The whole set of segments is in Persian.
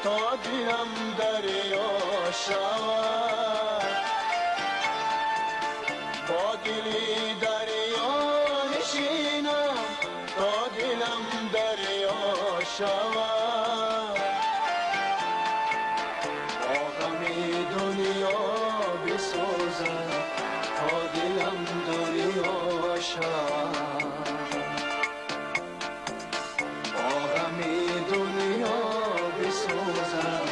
تا دلم دریا شود با دلی دریا نشینم تا دلم دریا شود با غم دنیا بسوزم تا دلم دریا شود با غم دنیا بسوزم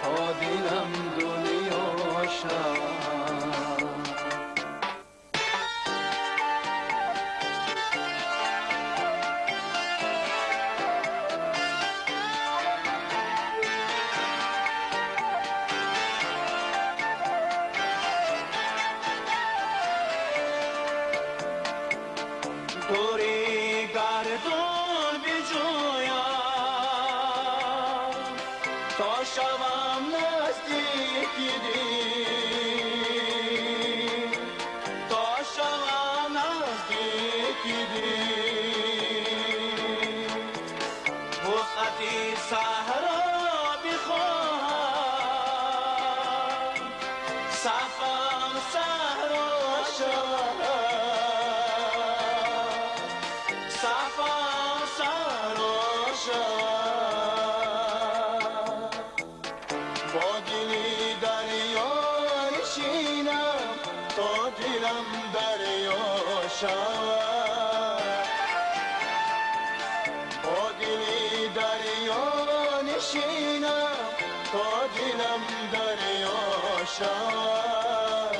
تا دلم دنیا شود دوری گردون بجویم تا شوم نزدیک دل تا شوم نزدیک دل وسعتی صحرا بخواهم صفم صحرا شود با دلی دریا نشینم تا دلم دریا شود با دلی دریا نشینم تا دلم دریا شود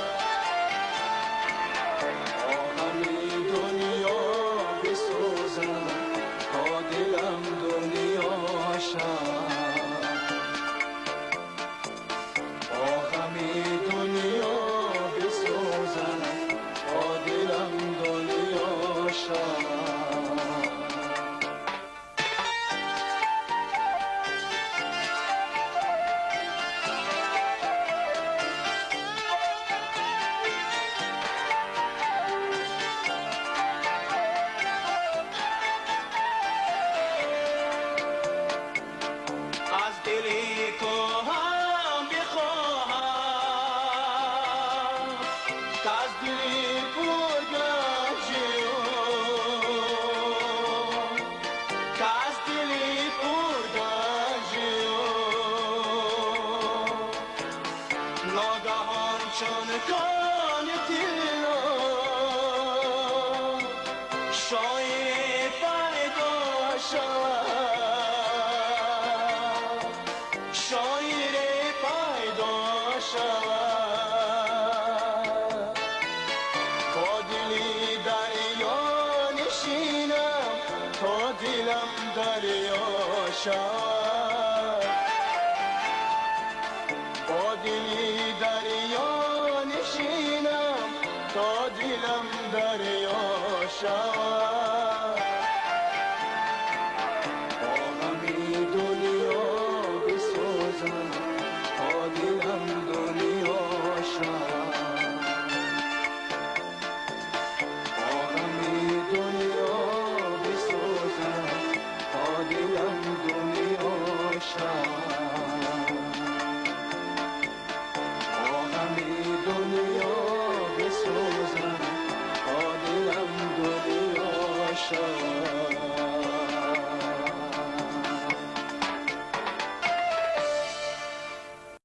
با غم دنیا بسوزم تا دلم دنیا شود با غم دنیا بسوزم تا دلم دنیا شود از دلی کوهم بخواهم که از دلی پرگم جیون که از دلی پرگم جیون ناگهان چون کان تیلا شاید پیدا شود شاید پیدا شود با دلی دریا نشینم تا دلم دریا شود با دلی دریا نشینم تا دلم دریا شود